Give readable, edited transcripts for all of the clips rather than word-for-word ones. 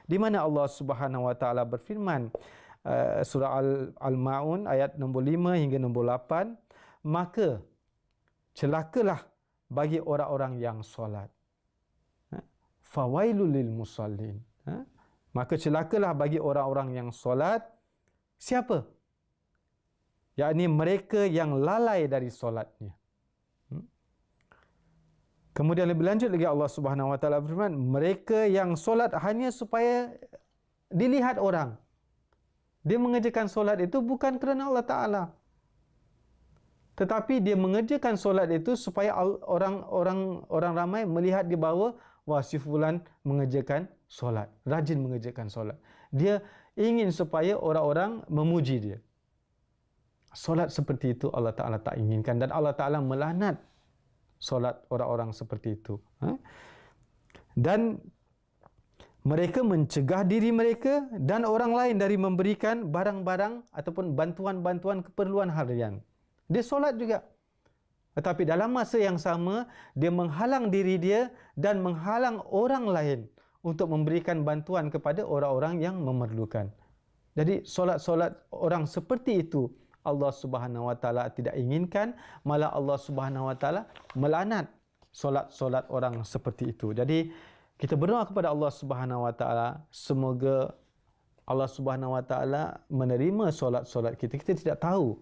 di mana Allah Subhanahu wa taala berfirman, surah Al-Maun ayat nombor 5 hingga nombor 8, maka celakalah bagi orang-orang yang solat. Fawailul lil musallin. Maka celakalah bagi orang-orang yang solat. Siapa? Yakni mereka yang lalai dari solatnya. Kemudian lebih lanjut lagi Allah Subhanahu wa taala berfirman, mereka yang solat hanya supaya dilihat orang. Dia mengerjakan solat itu bukan kerana Allah Taala, tetapi dia mengerjakan solat itu supaya orang ramai melihat di bawah, wah, si fulan mengerjakan solat, rajin mengerjakan solat. Dia ingin supaya orang-orang memuji dia. Solat seperti itu Allah Ta'ala tak inginkan, dan Allah Ta'ala melaknat solat orang-orang seperti itu. Dan mereka mencegah diri mereka dan orang lain dari memberikan barang-barang ataupun bantuan-bantuan keperluan harian. Dia solat juga, tetapi dalam masa yang sama dia menghalang diri dia dan menghalang orang lain untuk memberikan bantuan kepada orang-orang yang memerlukan. Jadi solat-solat orang seperti itu Allah Subhanahu wa taala tidak inginkan, malah Allah Subhanahu wa taala melaknat solat-solat orang seperti itu. Jadi kita berdoa kepada Allah Subhanahu wa taala, semoga Allah Subhanahu wa taala menerima solat-solat kita. Kita tidak tahu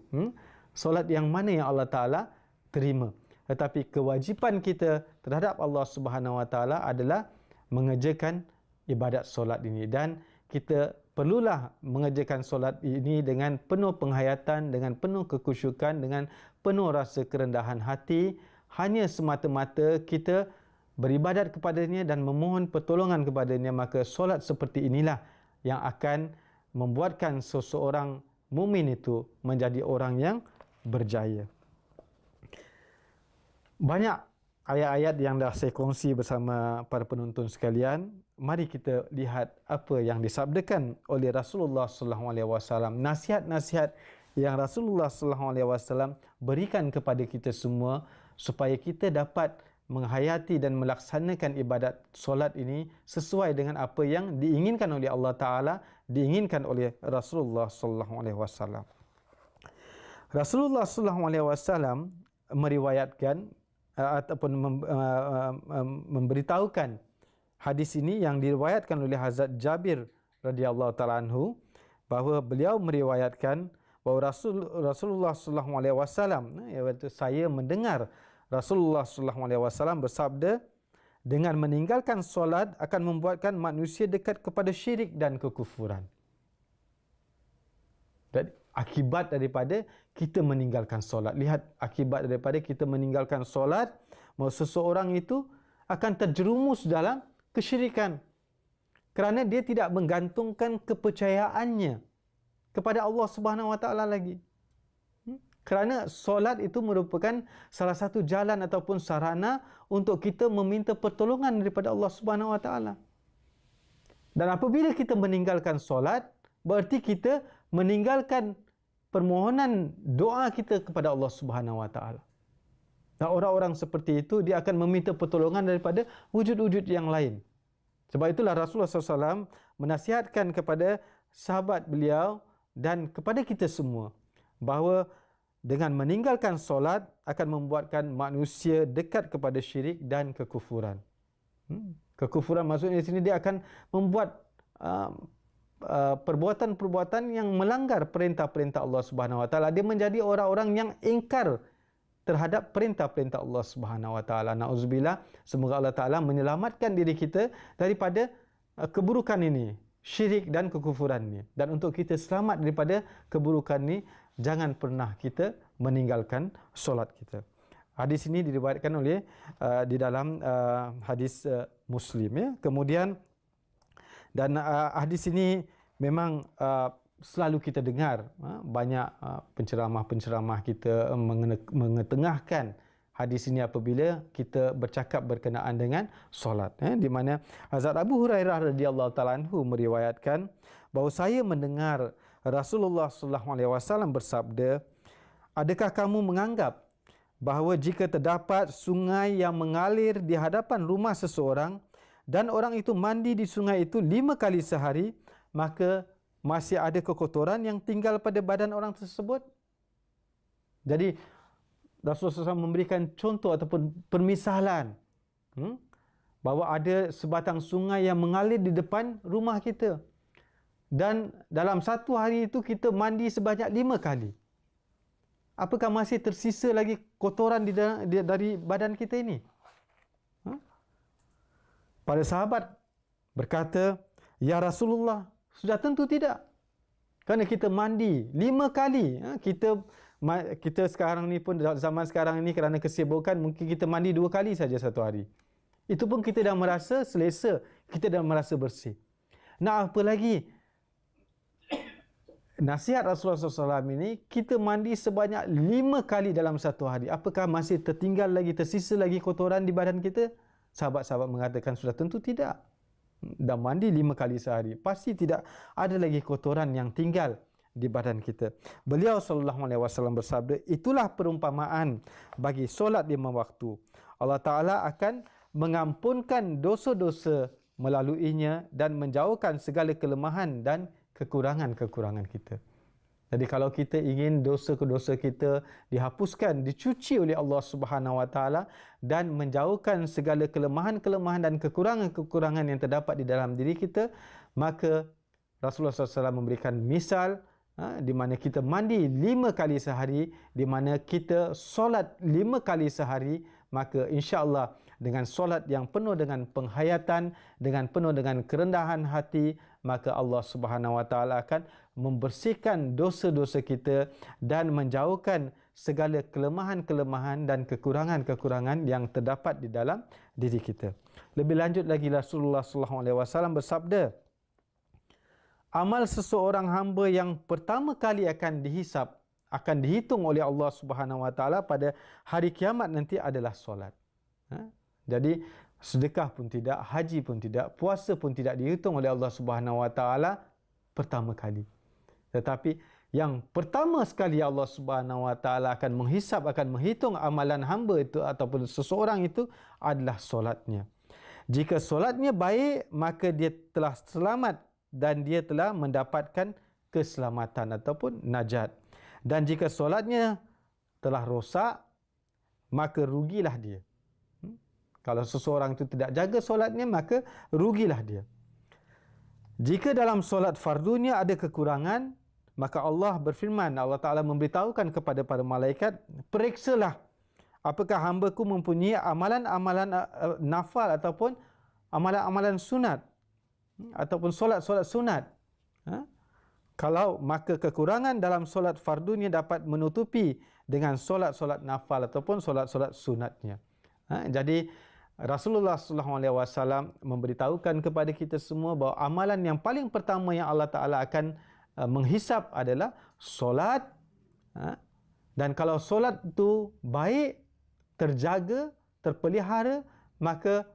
solat yang mana yang Allah Taala terima, tetapi kewajipan kita terhadap Allah Subhanahu wa taala adalah mengerjakan ibadat solat ini, dan kita perlulah mengerjakan solat ini dengan penuh penghayatan, dengan penuh kekhusyukan, dengan penuh rasa kerendahan hati, hanya semata-mata kita beribadat kepadanya dan memohon pertolongan kepadanya. Maka solat seperti inilah yang akan membuatkan seseorang mukmin itu menjadi orang yang berjaya. Banyak ayat-ayat yang dah saya kongsi bersama para penonton sekalian. Mari kita lihat apa yang disabdakan oleh Rasulullah sallallahu alaihi wasallam, nasihat-nasihat yang Rasulullah sallallahu alaihi wasallam berikan kepada kita semua supaya kita dapat menghayati dan melaksanakan ibadat solat ini sesuai dengan apa yang diinginkan oleh Allah Taala, diinginkan oleh Rasulullah sallallahu alaihi wasallam. Rasulullah sallallahu alaihi wasallam meriwayatkan ataupun memberitahukan hadis ini yang diriwayatkan oleh Hazrat Jabir radhiyallahu taala anhu, bahawa beliau meriwayatkan bahawa Rasulullah sallallahu alaihi wasallam, iaitu saya mendengar Rasulullah sallallahu alaihi wasallam bersabda, dengan meninggalkan solat akan membuatkan manusia dekat kepada syirik dan kekufuran. Dan akibat daripada kita meninggalkan solat, lihat akibat daripada kita meninggalkan solat, bahawa seseorang itu akan terjerumus dalam kesyirikan kerana dia tidak menggantungkan kepercayaannya kepada Allah Subhanahu wa taala lagi. Kerana solat itu merupakan salah satu jalan ataupun sarana untuk kita meminta pertolongan daripada Allah Subhanahu wa taala. Dan apabila kita meninggalkan solat, berarti kita meninggalkan permohonan doa kita kepada Allah Subhanahu wa taala. Dan orang-orang seperti itu dia akan meminta pertolongan daripada wujud-wujud yang lain. Sebab itulah Rasulullah SAW menasihatkan kepada sahabat beliau dan kepada kita semua bahawa dengan meninggalkan solat akan membuatkan manusia dekat kepada syirik dan kekufuran. Kekufuran maksudnya di sini dia akan membuat perbuatan-perbuatan yang melanggar perintah-perintah Allah Subhanahu wa taala. Dia menjadi orang-orang yang ingkar terhadap perintah-perintah Allah Subhanahu wa taala. Nauzubillah, semoga Allah Taala menyelamatkan diri kita daripada keburukan ini, syirik dan kekufuran ini. Dan untuk kita selamat daripada keburukan ini, jangan pernah kita meninggalkan solat kita. Hadis ini diriwayatkan oleh di dalam hadis Muslim, ya. Kemudian dan hadis ini memang selalu kita dengar, banyak penceramah-penceramah kita mengetengahkan hadis ini apabila kita bercakap berkenaan dengan solat, di mana Hazrat Abu Hurairah radhiyallahu taala anhu meriwayatkan bahawa saya mendengar Rasulullah sallallahu alaihi wasallam bersabda, adakah kamu menganggap bahawa jika terdapat sungai yang mengalir di hadapan rumah seseorang dan orang itu mandi di sungai itu 5 kali sehari, maka masih ada kekotoran yang tinggal pada badan orang tersebut. Jadi Rasulullah SAW memberikan contoh ataupun permisalan bahawa ada sebatang sungai yang mengalir di depan rumah kita. Dan dalam satu hari itu kita mandi sebanyak 5 kali. Apakah masih tersisa lagi kotoran dari badan kita ini? Para sahabat berkata, "Ya Rasulullah, sudah tentu tidak. Kerana kita mandi 5 kali. Kita sekarang ni pun, zaman sekarang ini kerana kesibukan, mungkin kita mandi 2 kali saja satu hari. Itu pun kita dah merasa selesa, kita dah merasa bersih. Nak apa lagi? Nasihat Rasulullah SAW ini, kita mandi sebanyak 5 kali dalam satu hari. Apakah masih tertinggal lagi, tersisa lagi kotoran di badan kita?" Sahabat-sahabat mengatakan, sudah tentu tidak. Dah mandi 5 kali sehari, pasti tidak ada lagi kotoran yang tinggal di badan kita. Beliau SAW bersabda, itulah perumpamaan bagi solat 5 waktu. Allah Ta'ala akan mengampunkan dosa-dosa melaluinya dan menjauhkan segala kelemahan dan kekurangan-kekurangan kita. Jadi kalau kita ingin dosa-dosa kita dihapuskan, dicuci oleh Allah Subhanahu Wa Taala dan menjauhkan segala kelemahan-kelemahan dan kekurangan-kekurangan yang terdapat di dalam diri kita, maka Rasulullah SAW memberikan misal di mana kita mandi 5 kali sehari, di mana kita solat 5 kali sehari, maka insya-Allah dengan solat yang penuh dengan penghayatan, dengan penuh dengan kerendahan hati, maka Allah Subhanahu Wa Taala akan membersihkan dosa-dosa kita dan menjauhkan segala kelemahan-kelemahan dan kekurangan-kekurangan yang terdapat di dalam diri kita. Lebih lanjut lagi Rasulullah SAW bersabda, amal seseorang hamba yang pertama kali akan dihisap, akan dihitung oleh Allah Subhanahu Wa Taala pada hari kiamat nanti adalah solat. Jadi sedekah pun tidak, haji pun tidak, puasa pun tidak dihitung oleh Allah Subhanahu Wa Taala pertama kali. Tetapi yang pertama sekali Allah Subhanahu Wa Taala akan menghisap, akan menghitung amalan hamba itu ataupun seseorang itu adalah solatnya. Jika solatnya baik, maka dia telah selamat dan dia telah mendapatkan keselamatan ataupun najat. Dan jika solatnya telah rosak, maka rugilah dia. Kalau seseorang itu tidak jaga solatnya, maka rugilah dia. Jika dalam solat fardunya ada kekurangan, maka Allah berfirman, Allah Ta'ala memberitahukan kepada para malaikat, periksalah apakah hamba-Ku mempunyai amalan-amalan nafal ataupun amalan-amalan sunat ataupun solat-solat sunat. Kalau maka kekurangan dalam solat fardunya dapat menutupi dengan solat-solat nafal ataupun solat-solat sunatnya. Jadi Rasulullah SAW memberitahukan kepada kita semua bahawa amalan yang paling pertama yang Allah Ta'ala akan menghisap adalah solat. Dan kalau solat itu baik, terjaga, terpelihara, maka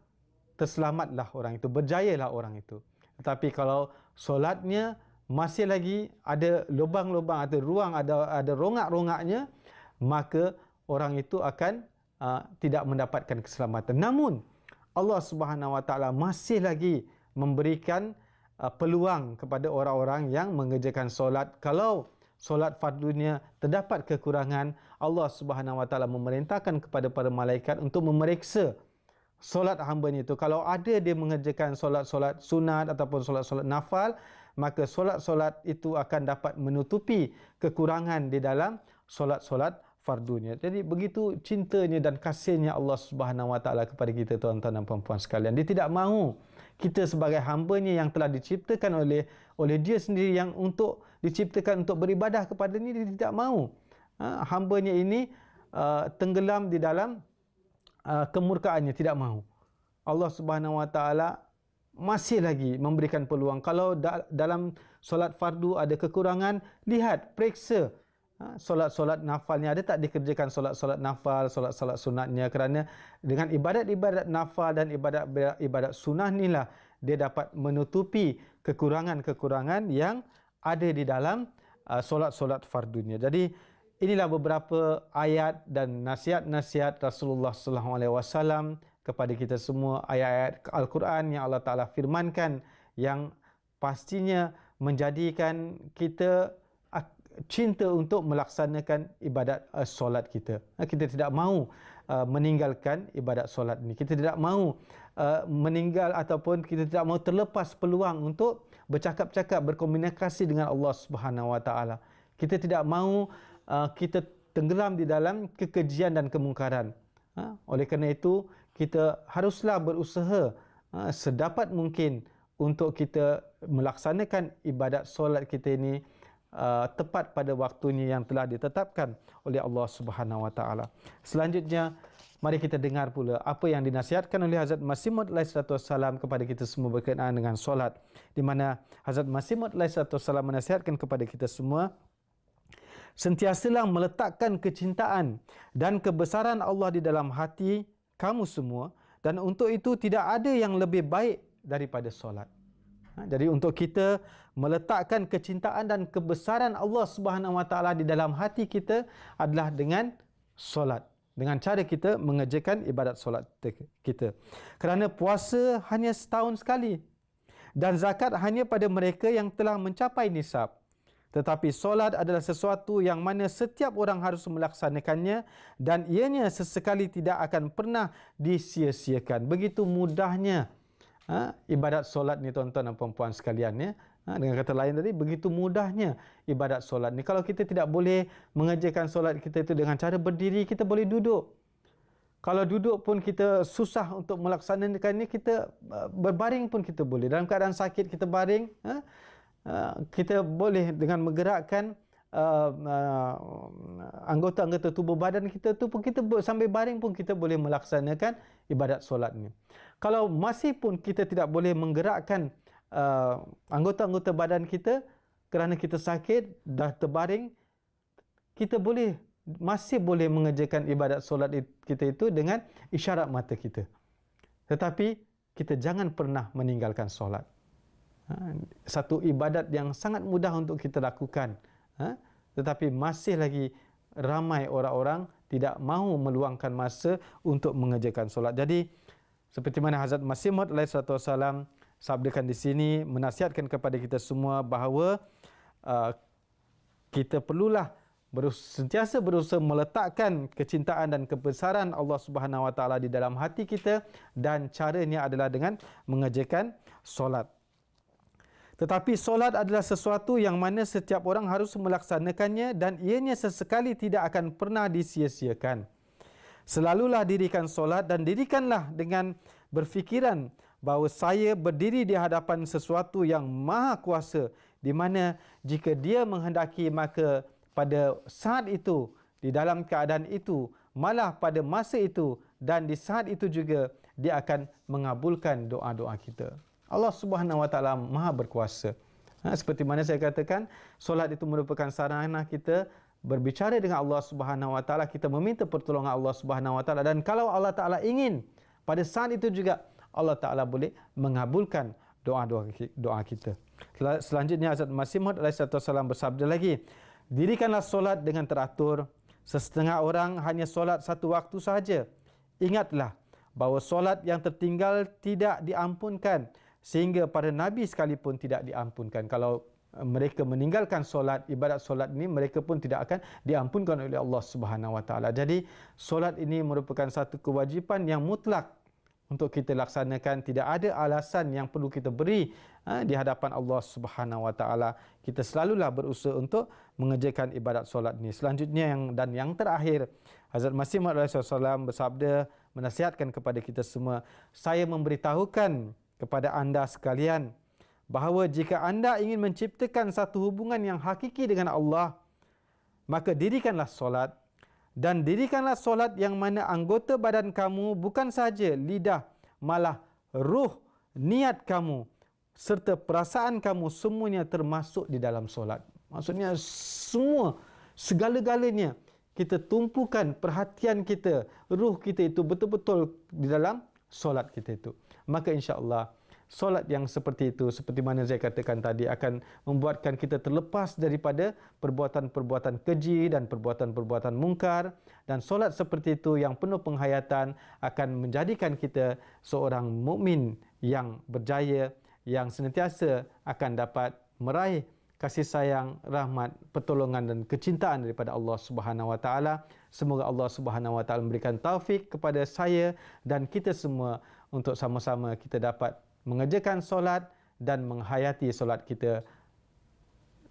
terselamatlah orang itu, berjayalah orang itu. Tetapi kalau solatnya masih lagi ada lubang-lubang, ada ruang, ada rongak-rongaknya, maka orang itu akan tidak mendapatkan keselamatan. Namun Allah Subhanahu Wa Taala masih lagi memberikan peluang kepada orang-orang yang mengerjakan solat. Kalau solat fardunya terdapat kekurangan, Allah Subhanahu Wa Taala memerintahkan kepada para malaikat untuk memeriksa solat hamba itu. Kalau ada dia mengerjakan solat-solat sunat ataupun solat-solat nafal, maka solat-solat itu akan dapat menutupi kekurangan di dalam solat-solat fardunya. Jadi begitu cintanya dan kasihnya Allah Subhanahu Wa Taala kepada kita, tuan-tuan dan puan-puan sekalian. Dia tidak mahu kita sebagai hamba-Nya yang telah diciptakan oleh Dia sendiri, yang untuk diciptakan untuk beribadah kepada-Nya, Dia tidak mahu hamba-Nya ini tenggelam di dalam kemurkaannya, tidak mahu. Allah Subhanahu Wa Taala masih lagi memberikan peluang. Kalau dalam solat fardu ada kekurangan, lihat, periksa solat-solat nafalnya ada tak dikerjakan, solat-solat nafal, solat-solat sunatnya. Kerana dengan ibadat-ibadat nafal dan ibadat sunat inilah dia dapat menutupi kekurangan-kekurangan yang ada di dalam solat-solat fardunya. Jadi inilah beberapa ayat dan nasihat-nasihat Rasulullah SAW kepada kita semua ayat-ayat Al-Quran yang Allah Ta'ala firmankan, yang pastinya menjadikan kita cinta untuk melaksanakan ibadat solat kita. Kita tidak mahu meninggalkan ibadat solat ini. Kita tidak mahu meninggal ataupun kita tidak mahu terlepas peluang untuk bercakap-cakap, berkomunikasi dengan Allah Subhanahu Wa Taala. Kita tidak mahu kita tenggelam di dalam kekejian dan kemungkaran. Oleh kerana itu, kita haruslah berusaha sedapat mungkin untuk kita melaksanakan ibadat solat kita ini tepat pada waktunya yang telah ditetapkan oleh Allah Subhanahu Wa Taala. Selanjutnya, mari kita dengar pula apa yang dinasihatkan oleh Hazrat Masih Maud alaihissalam kepada kita semua berkenaan dengan solat, di mana Hazrat Masih Maud alaihissalam menasihatkan kepada kita semua, sentiasalah meletakkan kecintaan dan kebesaran Allah di dalam hati kamu semua, dan untuk itu tidak ada yang lebih baik daripada solat. Jadi untuk kita meletakkan kecintaan dan kebesaran Allah Subhanahu Wa Taala di dalam hati kita adalah dengan solat, dengan cara kita mengerjakan ibadat solat kita. Kerana puasa hanya setahun sekali dan zakat hanya pada mereka yang telah mencapai nisab. Tetapi solat adalah sesuatu yang mana setiap orang harus melaksanakannya dan ianya sesekali tidak akan pernah disia-siakan. Begitu mudahnya ibadat solat ni, tuan-tuan dan puan-puan sekalian, ya. Dengan kata lain tadi, begitu mudahnya ibadat solat ni. Kalau kita tidak boleh mengerjakan solat kita itu dengan cara berdiri, kita boleh duduk. Kalau duduk pun kita susah untuk melaksanakannya, kita berbaring pun kita boleh. Dalam keadaan sakit kita baring, kita boleh dengan menggerakkan anggota-anggota tubuh badan kita tu pun, kita sambil baring pun kita boleh melaksanakan ibadat solat ni. Kalau masih pun kita tidak boleh menggerakkan anggota-anggota badan kita kerana kita sakit, dah terbaring, kita masih boleh mengerjakan ibadat solat kita itu dengan isyarat mata kita. Tetapi kita jangan pernah meninggalkan solat. Satu ibadat yang sangat mudah untuk kita lakukan, tetapi masih lagi ramai orang-orang tidak mahu meluangkan masa untuk mengerjakan solat. Jadi seperti mana Hazrat Masih Maud alaihissalam sabdakan di sini, menasihatkan kepada kita semua bahawa kita perlulah sentiasa berusaha meletakkan kecintaan dan kebesaran Allah Subhanahu Wa Taala di dalam hati kita, dan caranya adalah dengan mengerjakan solat. Tetapi solat adalah sesuatu yang mana setiap orang harus melaksanakannya dan ianya sesekali tidak akan pernah disia-siakan. Selalulah dirikan solat dan dirikanlah dengan berfikiran bahawa saya berdiri di hadapan sesuatu yang maha kuasa, di mana jika dia menghendaki, maka pada saat itu, di dalam keadaan itu, malah pada masa itu dan di saat itu juga dia akan mengabulkan doa-doa kita. Allah Subhanahu Wa Taala maha berkuasa. Seperti mana saya katakan, solat itu merupakan sarana kita berbicara dengan Allah Subhanahu Wa Taala, kita meminta pertolongan Allah Subhanahu Wa Taala, dan kalau Allah Taala ingin, pada saat itu juga Allah Taala boleh mengabulkan doa kita. Selanjutnya Hazrat Masih Maud alaihissalam bersabda lagi, dirikanlah solat dengan teratur. Sesetengah orang hanya solat satu waktu sahaja. Ingatlah bahawa solat yang tertinggal tidak diampunkan, sehingga para Nabi sekalipun tidak diampunkan. Kalau mereka meninggalkan solat, ibadat solat ini, mereka pun tidak akan diampunkan oleh Allah Subhanahu Wa Taala. Jadi solat ini merupakan satu kewajipan yang mutlak untuk kita laksanakan. Tidak ada alasan yang perlu kita beri di hadapan Allah Subhanahu Wa Taala. Kita selalulah berusaha untuk mengerjakan ibadat solat ini. Selanjutnya yang terakhir, Hazrat Masih Maud alaihissalam bersabda, menasihatkan kepada kita semua, saya memberitahukan kepada anda sekalian bahawa jika anda ingin menciptakan satu hubungan yang hakiki dengan Allah, maka dirikanlah solat, dan dirikanlah solat yang mana anggota badan kamu bukan sahaja lidah, malah ruh, niat kamu serta perasaan kamu semuanya termasuk di dalam solat. Maksudnya segala-galanya kita tumpukan perhatian kita, ruh kita itu betul-betul di dalam solat kita itu. Maka insya-Allah solat yang seperti itu, seperti mana saya katakan tadi, akan membuatkan kita terlepas daripada perbuatan-perbuatan keji dan perbuatan-perbuatan mungkar. Dan solat seperti itu yang penuh penghayatan akan menjadikan kita seorang mukmin yang berjaya, yang senantiasa akan dapat meraih kasih sayang, rahmat, pertolongan dan kecintaan daripada Allah Subhanahu Wa Taala. Semoga Allah Subhanahu Wa Taala memberikan taufik kepada saya dan kita semua untuk sama-sama kita dapat mengerjakan solat dan menghayati solat kita,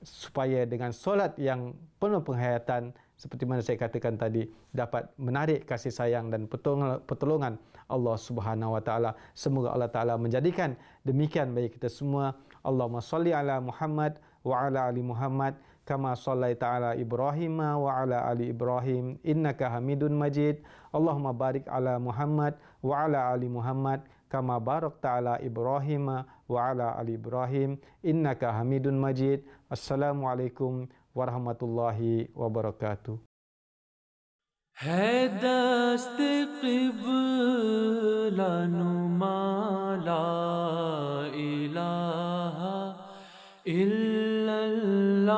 supaya dengan solat yang penuh penghayatan seperti mana saya katakan tadi dapat menarik kasih sayang dan pertolongan Allah Subhanahu Wa Taala. Semoga Allah Taala menjadikan demikian bagi kita semua. Allahumma salli ala Muhammad wa ala ali Muhammad kama sallaita ala Ibrahim wa ala ali Ibrahim innaka Hamidun Majid. Allahumma barik ala Muhammad wa ala ali Muhammad kama barakta ala Ibrahim wa ala ali Ibrahim innaka Hamidun Majid. Assalamualaikum warahmatullahi wabarakatuh. है दस्त क़िबला नुमा ला इलाहा इल्लल्लाह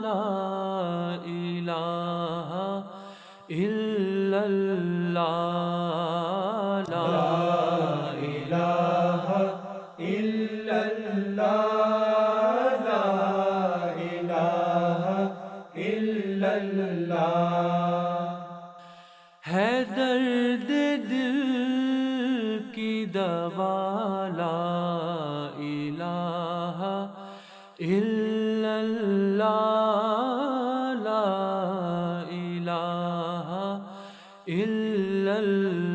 ला इलाहा इल्लल्लाह ला इलाहा इल्लल्लाह ला इलाहा इल्लल्लाह है दर्द दिल की दवा ला इलाहा इल्लल्लाह ला इलाहा इल्लल्लाह